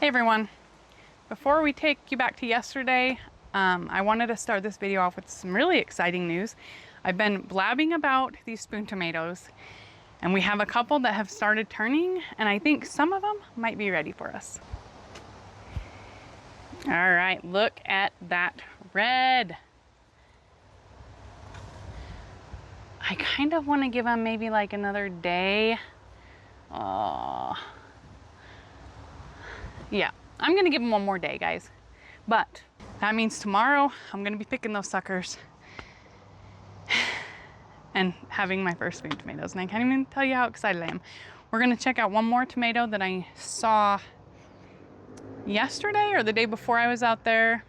Hey everyone, before we take you back to yesterday, I wanted to start this video off with some really exciting news. I've been blabbing about these spoon tomatoes and we have a couple that have started turning and I think some of them might be ready for us. All right, look at that red. I kind of want to give them maybe like another day. Yeah, I'm gonna give them one more day, guys. But that means tomorrow I'm gonna be picking those suckers and having my first spoon tomatoes. And I can't even tell you how excited I am. We're gonna check out one more tomato that I saw yesterday or the day before I was out there.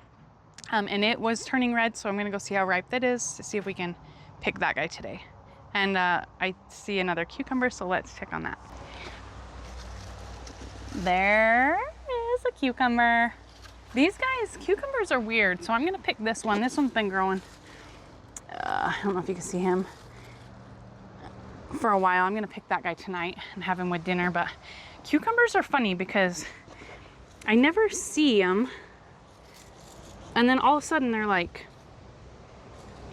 And it was turning red, so I'm gonna go see how ripe that is to see if we can pick that guy today. And I see another cucumber, so let's check on that. There is a cucumber. These guys, cucumbers are weird, so I'm gonna pick this one. This one's been growing, I don't know if you can see him, for a while. I'm gonna pick that guy tonight and have him with dinner, but cucumbers are funny because I never see them, and then all of a sudden they're like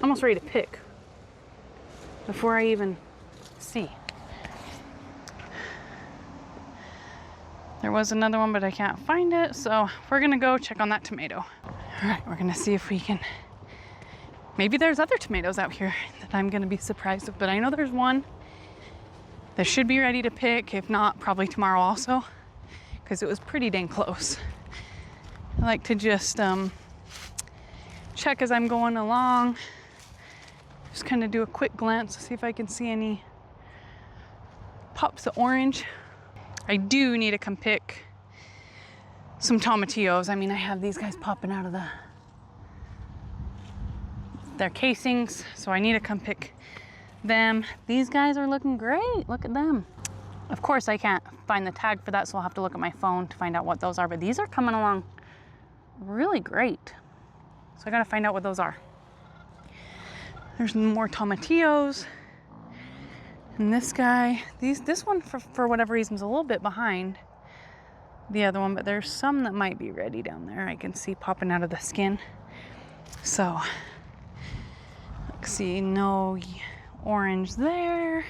almost ready to pick before I even see. There was another one, but I can't find it, so we're gonna go check on that tomato. All right, we're gonna see if we can, maybe there's other tomatoes out here that I'm gonna be surprised with, but I know there's one that should be ready to pick, if not, probably tomorrow also, because it was pretty dang close. I like to just check as I'm going along, just kind of do a quick glance to see if I can see any pops of orange. I do need to come pick some tomatillos. I mean, I have these guys popping out of their casings, so I need to come pick them. These guys are looking great. Look at them. Of course, I can't find the tag for that, so I'll have to look at my phone to find out what those are, but these are coming along really great. So I gotta find out what those are. There's more tomatillos. And this guy, this one for whatever reason is a little bit behind the other one, but there's some that might be ready down there. I can see popping out of the skin. So, let's see, no orange there.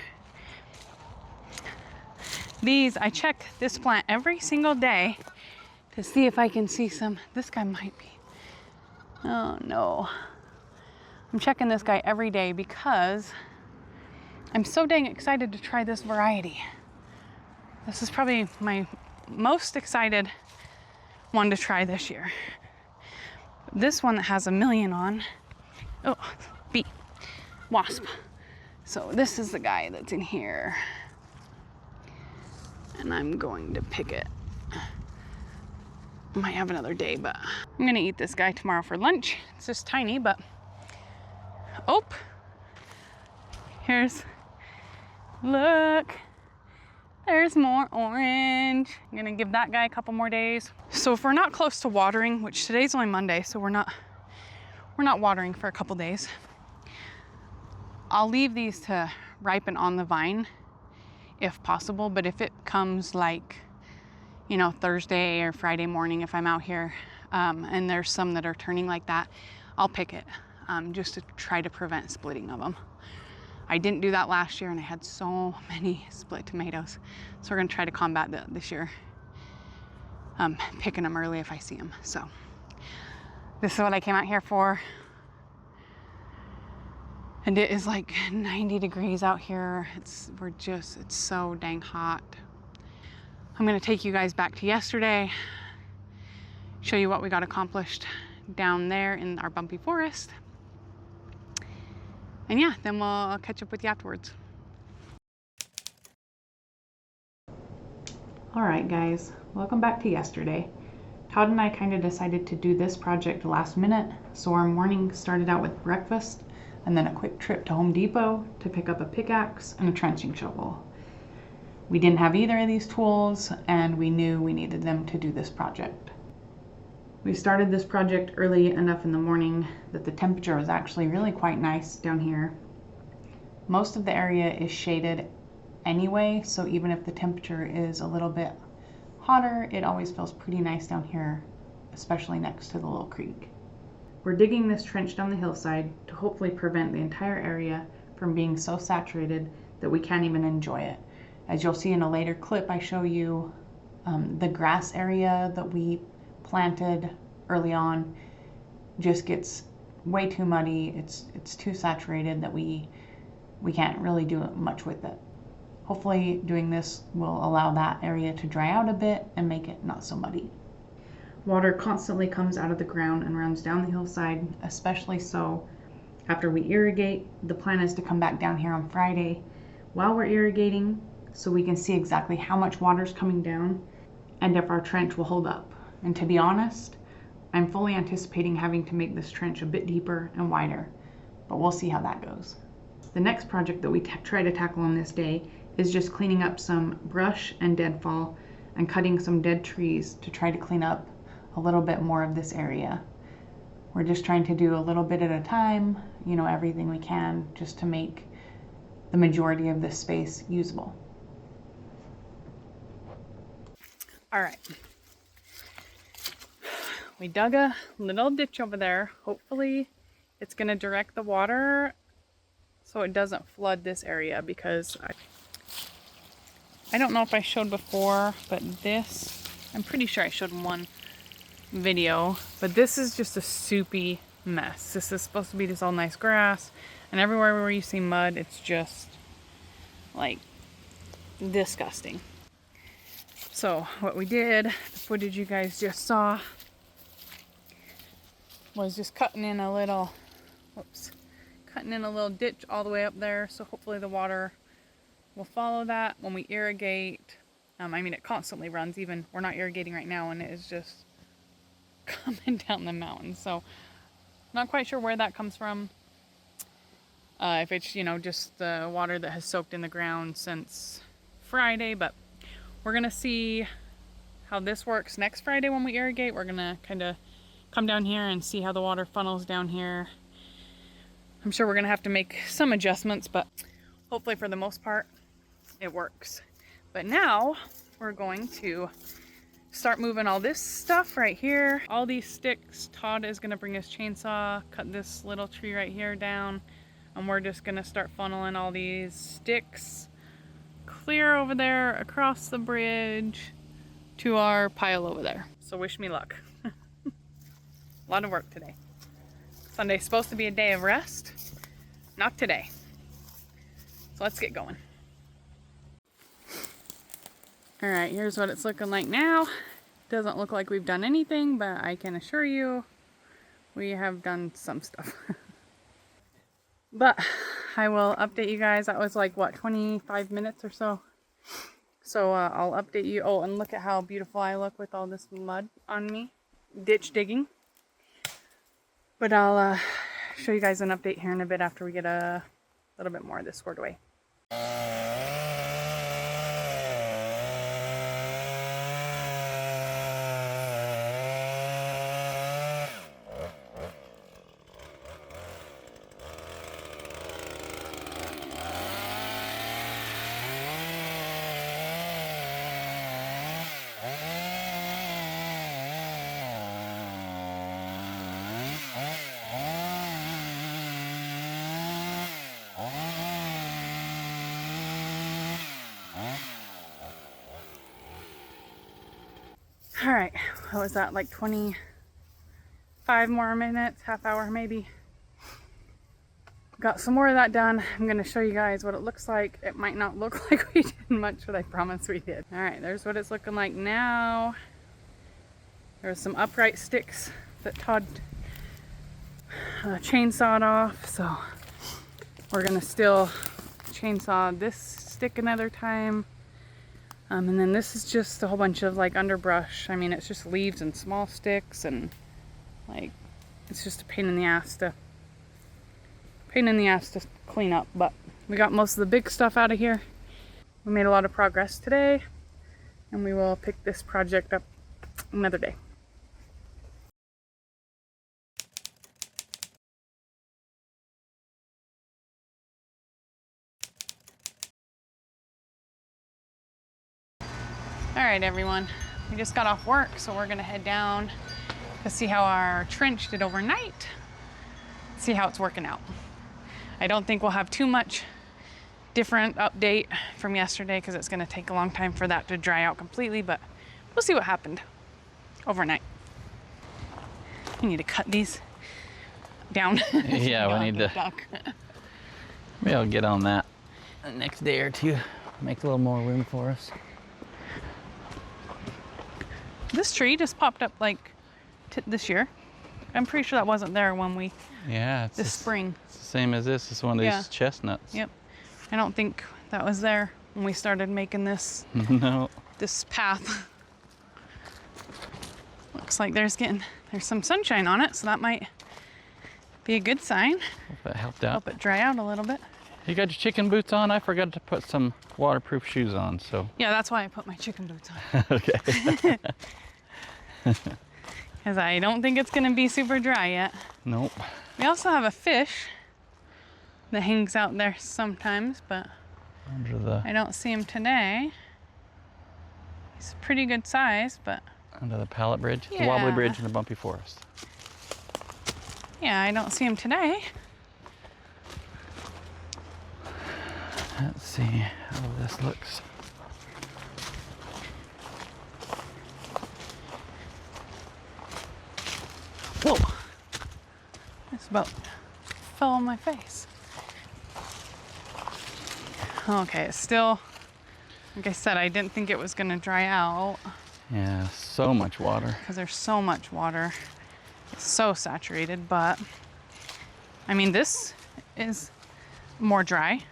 These, I check this plant every single day to see if I can see some. This guy might be, oh no. I'm checking this guy every day because I'm so dang excited to try this variety. This is probably my most excited one to try this year. This one that has a million on, oh, bee, wasp. So this is the guy that's in here. And I'm going to pick it. Might have another day, but I'm gonna eat this guy tomorrow for lunch. It's just tiny, but, oh, here's, look, there's more orange. I'm gonna give that guy a couple more days. So if we're not close to watering, which today's only Monday, so we're not watering for a couple days, I'll leave these to ripen on the vine if possible. But if it comes like, you know, Thursday or Friday morning, if I'm out here and there's some that are turning like that, I'll pick it just to try to prevent splitting of them. I didn't do that last year and I had so many split tomatoes. So we're gonna try to combat that this year. Picking them early if I see them. So this is what I came out here for. And it is like 90 degrees out here. It's so dang hot. I'm gonna take you guys back to yesterday, show you what we got accomplished down there in our bumpy forest. And yeah, then we'll catch up with you afterwards. All right, guys, welcome back to yesterday. Todd and I kind of decided to do this project last minute. So our morning started out with breakfast and then a quick trip to Home Depot to pick up a pickaxe and a trenching shovel. We didn't have either of these tools and we knew we needed them to do this project. We started this project early enough in the morning that the temperature was actually really quite nice down here. Most of the area is shaded anyway, so even if the temperature is a little bit hotter, it always feels pretty nice down here, especially next to the little creek. We're digging this trench down the hillside to hopefully prevent the entire area from being so saturated that we can't even enjoy it. As you'll see in a later clip, I show you the grass area that we planted early on just gets way too muddy. It's too saturated that we can't really do much with it. Hopefully doing this will allow that area to dry out a bit and make it not so muddy. Water constantly comes out of the ground and runs down the hillside, especially so after we irrigate. The plan is to come back down here on Friday while we're irrigating so we can see exactly how much water is coming down and if our trench will hold up. And to be honest, I'm fully anticipating having to make this trench a bit deeper and wider, but we'll see how that goes. The next project that we try to tackle on this day is just cleaning up some brush and deadfall and cutting some dead trees to try to clean up a little bit more of this area. We're just trying to do a little bit at a time, you know, everything we can just to make the majority of this space usable. All right. We dug a little ditch over there. Hopefully it's gonna direct the water so it doesn't flood this area, because I don't know if I showed before, but this, I'm pretty sure I showed in one video, but this is just a soupy mess. This is supposed to be this all nice grass, and everywhere where you see mud, it's just like disgusting. So what we did, the footage you guys just saw, was just cutting in a little ditch all the way up there, so hopefully the water will follow that when we irrigate. I mean, it constantly runs, even we're not irrigating right now, and it is just coming down the mountain. So not quite sure where that comes from. If it's, you know, just the water that has soaked in the ground since Friday, but we're gonna see how this works next Friday when we irrigate. We're gonna kind of come down here and see how the water funnels down here. I'm sure we're gonna have to make some adjustments, but hopefully for the most part it works. But now we're going to start moving all this stuff right here. All these sticks, Todd is gonna bring his chainsaw, cut this little tree right here down, and we're just gonna start funneling all these sticks clear over there across the bridge to our pile over there. So wish me luck. A lot of work today. Sunday's supposed to be a day of rest. Not today. So let's get going. All right, here's what it's looking like now. Doesn't look like we've done anything, but I can assure you we have done some stuff. But I will update you guys. That was like, what, 25 minutes or so? So I'll update you. Oh, and look at how beautiful I look with all this mud on me. Ditch digging. But I'll show you guys an update here in a bit after we get a little bit more of this squared away. All right, what was that, like 25 more minutes, half hour maybe? Got some more of that done. I'm gonna show you guys what it looks like. It might not look like we did much, but I promise we did. All right, there's what it's looking like now. There's some upright sticks that Todd chainsawed off, so we're gonna still chainsaw this stick another time. And then this is just a whole bunch of like underbrush. I mean, it's just leaves and small sticks, and like, it's just a pain in the ass to clean up. But we got most of the big stuff out of here. We made a lot of progress today, and we will pick this project up another day. All right, everyone, We just got off work, so we're gonna head down to see how our trench did overnight, see how it's working out. I don't think we'll have too much different update from yesterday because it's gonna take a long time for that to dry out completely, but we'll see what happened overnight. We need to cut these down. Yeah, we need to. Maybe I'll get on that the next day or two. Make a little more room for us. This tree just popped up like this year. I'm pretty sure that wasn't there when we. Yeah, it's this spring. It's the same as this. It's one of these chestnuts. Yep. I don't think that was there when we started making this. No. This path. Looks like there's some sunshine on it, so that might be a good sign. Hope that helped out. Help it dry out a little bit. You got your chicken boots on? I forgot to put some waterproof shoes on, so. Yeah, that's why I put my chicken boots on. Okay. Because I don't think it's gonna be super dry yet. Nope. We also have a fish that hangs out there sometimes, but I don't see him today. He's a pretty good size, but. Under the pallet bridge? Yeah. The wobbly bridge in the bumpy forest. Yeah, I don't see him today. Let's see how this looks. Whoa! This about fell on my face. Okay, it's still, like I said, I didn't think it was gonna dry out. Yeah, so much water. Because there's so much water. It's so saturated, but I mean, this is more dry,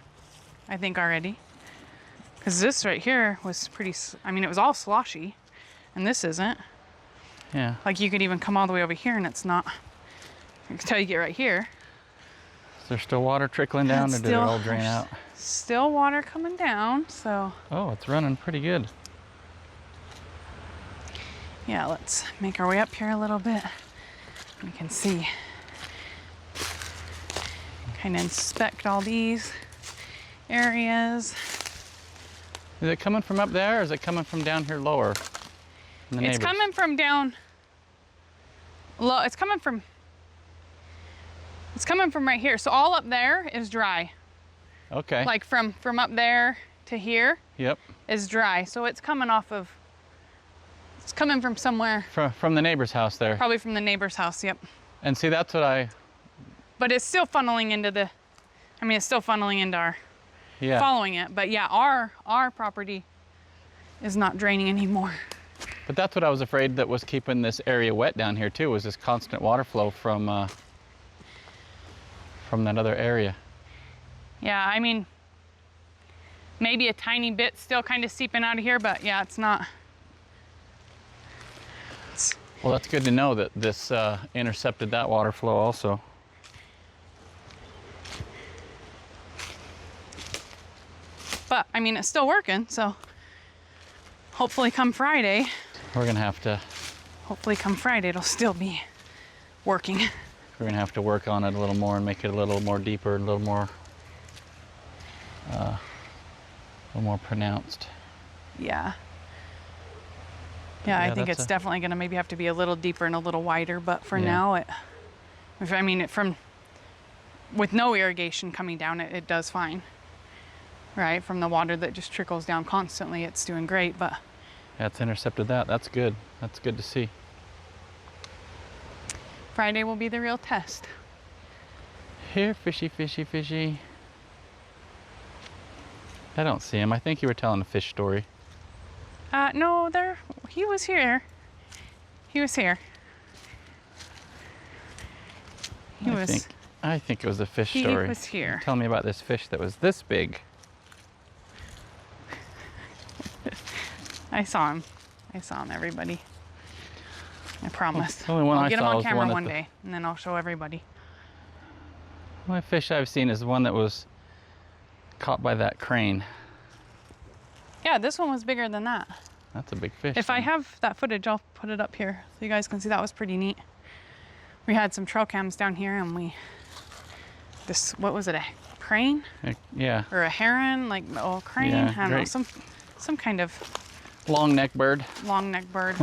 I think already. Because this right here was pretty, I mean, it was all sloshy, and this isn't. Yeah. Like you could even come all the way over here and it's not, until you get right here. Is there still water trickling down, or did it all drain out? Still water coming down, so. Oh, it's running pretty good. Yeah, let's make our way up here a little bit. We can see, kind of inspect all these areas. Is it coming from up there, or is it coming from down here lower? It's coming from down low. It's coming from right here. So all up there is dry. Okay. Like from up there to here. Yep. Is dry. So it's coming off of, it's coming from somewhere. From the neighbor's house there. Probably from the neighbor's house, yep. And see, that's what But it's still funneling into the, I mean, it's still funneling into our, following it. But yeah, our property is not draining anymore. But that's what I was afraid that was keeping this area wet down here too, was this constant water flow from that other area. Yeah, I mean, maybe a tiny bit still kind of seeping out of here, but yeah, it's not. Well, that's good to know that this intercepted that water flow also. But I mean, it's still working, so hopefully come Friday. We're gonna have to. Hopefully come Friday, it'll still be working. We're gonna have to work on it a little more and make it a little more deeper, a little more pronounced. Yeah. Yeah, I think it's definitely gonna maybe have to be a little deeper and a little wider, but for now, with no irrigation coming down, it does fine. Right, from the water that just trickles down constantly, it's doing great, but. Yeah, it's intercepted that. That's good. That's good to see. Friday will be the real test. Here, fishy, fishy, fishy. I don't see him. I think you were telling a fish story. No, he was here. He was here. I think it was a fish story. He was here. Tell me about this fish that was this big. I saw him, everybody. I promise. The only one I'll get him on was camera one one day, and then I'll show everybody. The only fish I've seen is the one that was caught by that crane. Yeah, this one was bigger than that. That's a big fish. If I have that footage, I'll put it up here so you guys can see. That was pretty neat. We had some trail cams down here, and what was it, a crane? Yeah. Or a heron, crane, Yeah, I don't know, some kind of Long neck bird. Long neck bird.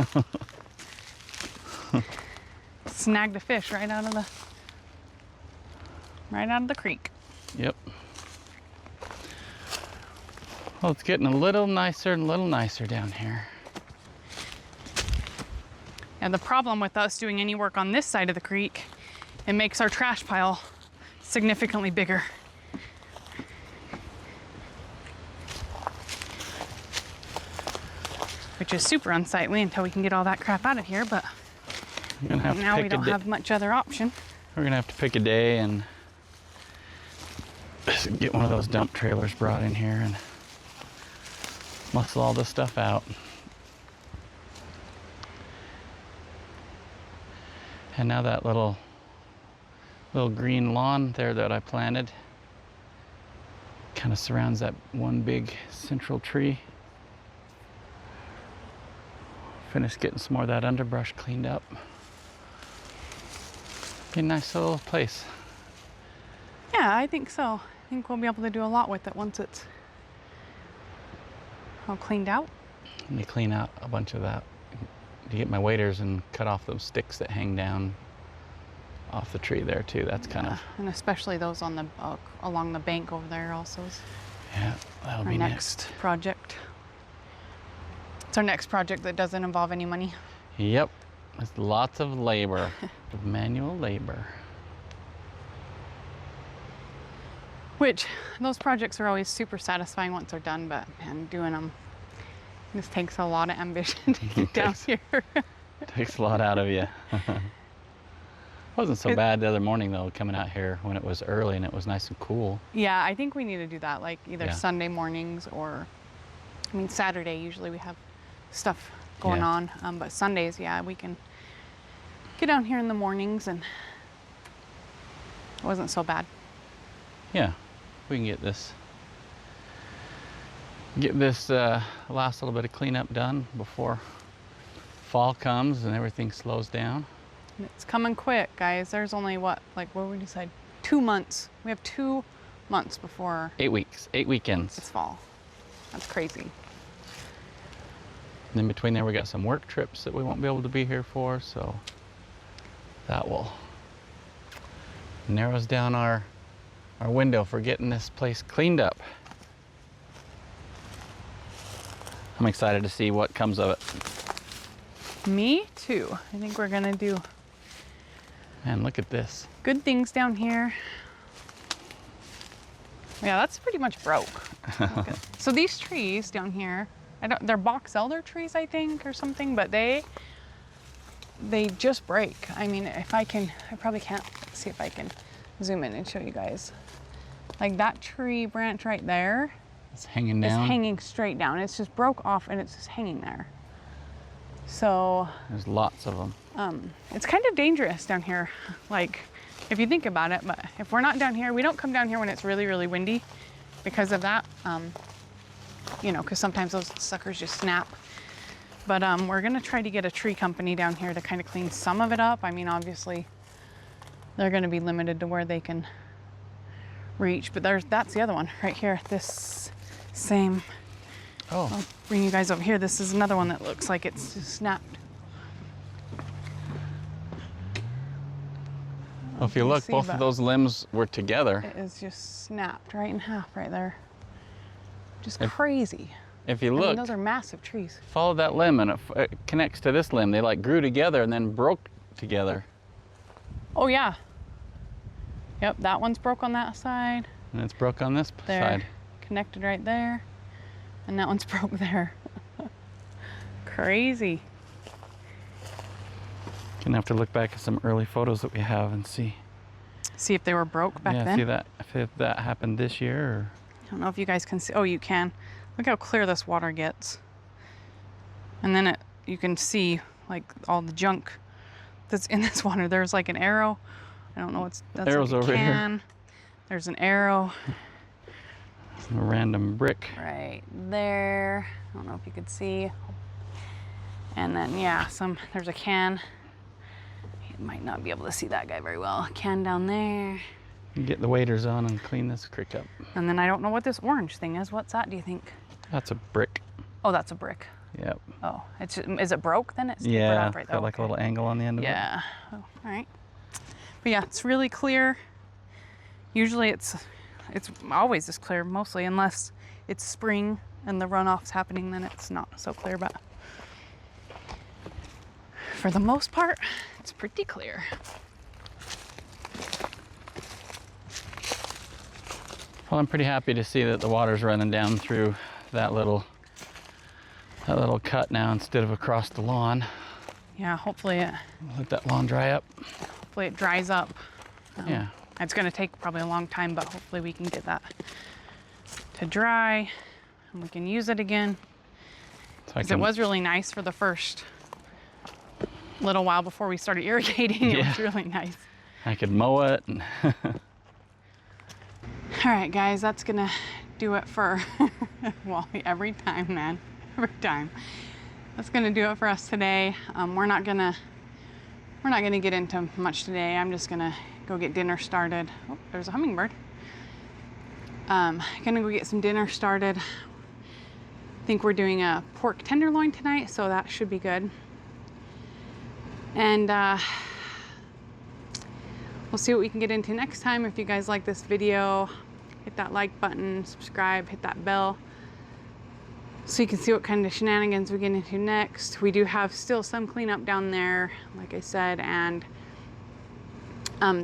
Snagged a fish right out of the creek. Yep. Well, it's getting a little nicer and a little nicer down here. And the problem with us doing any work on this side of the creek, it makes our trash pile significantly bigger. Which is super unsightly until we can get all that crap out of here, but now we don't have much other option. We're gonna have to pick a day and get one of those dump trailers brought in here and muscle all this stuff out. And now that little green lawn there that I planted kind of surrounds that one big central tree. Finished getting some more of that underbrush cleaned up. Be a nice little place. Yeah, I think so. I think we'll be able to do a lot with it once it's all cleaned out. Let me clean out a bunch of that to get my waders and cut off those sticks that hang down off the tree there too. That's kind of, and especially those on the along the bank over there also. Yeah, that'll be next project. It's our next project that doesn't involve any money. Yep, it's lots of labor, of manual labor. Which, those projects are always super satisfying once they're done, but man, doing them, this takes a lot of ambition to get down here. Takes a lot out of you. Wasn't so bad the other morning though, coming out here when it was early and it was nice and cool. Yeah, I think we need to do that, like either Sunday mornings or, I mean, Saturday usually we have stuff going on, but Sundays, yeah, we can get down here in the mornings and it wasn't so bad. Yeah, we can get this last little bit of cleanup done before fall comes and everything slows down. And it's coming quick, guys. There's only what would we decide? 2 months. We have 2 months before 8 weeks, 8 weekends. It's fall. That's crazy. And in between there, we got some work trips that we won't be able to be here for, so that will narrows down our window for getting this place cleaned up. I'm excited to see what comes of it. Me too. I think we're gonna do, man, look at this. Good things down here. Yeah, that's pretty much broke. So these trees down here, they're box elder trees, I think, or something, but they just break. I mean, I probably can't, see if I can zoom in and show you guys. Like that tree branch right there. It's hanging down. It's hanging straight down. It's just broke off and it's just hanging there. So there's lots of them. It's kind of dangerous down here. Like, if you think about it, but if we're not down here, we don't come down here when it's really, really windy because of that. You know, because sometimes those suckers just snap. But we're gonna try to get a tree company down here to kind of clean some of it up. I mean, obviously, they're gonna be limited to where they can reach, but that's the other one right here. This same, I'll bring you guys over here. This is another one that looks like it's just snapped. Well, if you look, both of those limbs were together. It is just snapped right in half right there. Just crazy. If you look, I mean, those are massive trees. Follow that limb and it connects to this limb. They like grew together and then broke together. Oh yeah. Yep, that one's broke on that side. And it's broke on this side. Connected right there. And that one's broke there. Crazy. Gonna have to look back at some early photos that we have and see. See if they were broke back then? Yeah, see that, if that happened this year or... I don't know if you guys can see. Oh, you can. Look how clear this water gets. And then you can see like all the junk that's in this water. There's like an arrow. I don't know what's that's arrows like a over can. here. There's an arrow. A random brick. Right there. I don't know if you could see. And then yeah, there's a can. You might not be able to see that guy very well. A can down there. Get the waders on and clean this creek up. And then I don't know what this orange thing is. What's that, do you think? That's a brick. Oh, that's a brick. Yep. Oh, is it broke then? It's tapered Yeah, off right it's there. got like a little angle on the end of it. Yeah. Oh, all right. But yeah, it's really clear. Usually it's always this clear, mostly, unless it's spring and the runoff's happening, then it's not so clear. But for the most part, it's pretty clear. Well, I'm pretty happy to see that the water's running down through that little cut now instead of across the lawn. Yeah, hopefully it Let that lawn dry up. dries up. Yeah. It's going to take probably a long time, but hopefully we can get that to dry and we can use it again. So Because it was really nice for the first little while before we started irrigating. It was really nice. I could mow it. And All right, guys, that's gonna do it for, well, every time, man, every time. That's gonna do it for us today. We're not gonna get into much today. I'm just gonna go get dinner started. Oh, there's a hummingbird. Gonna go get some dinner started. I think we're doing a pork tenderloin tonight, so that should be good. And we'll see what we can get into next time. If you guys like this video, hit that like button, subscribe, hit that bell so you can see what kind of shenanigans we get into next. We do have still some cleanup down there, like I said, and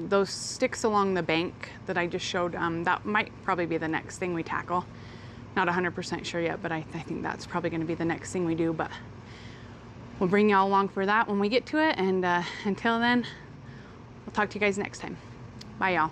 those sticks along the bank that I just showed, that might probably be the next thing we tackle. Not 100% sure yet, but I think that's probably going to be the next thing we do. But we'll bring y'all along for that when we get to it. And until then, we'll talk to you guys next time. Bye, y'all.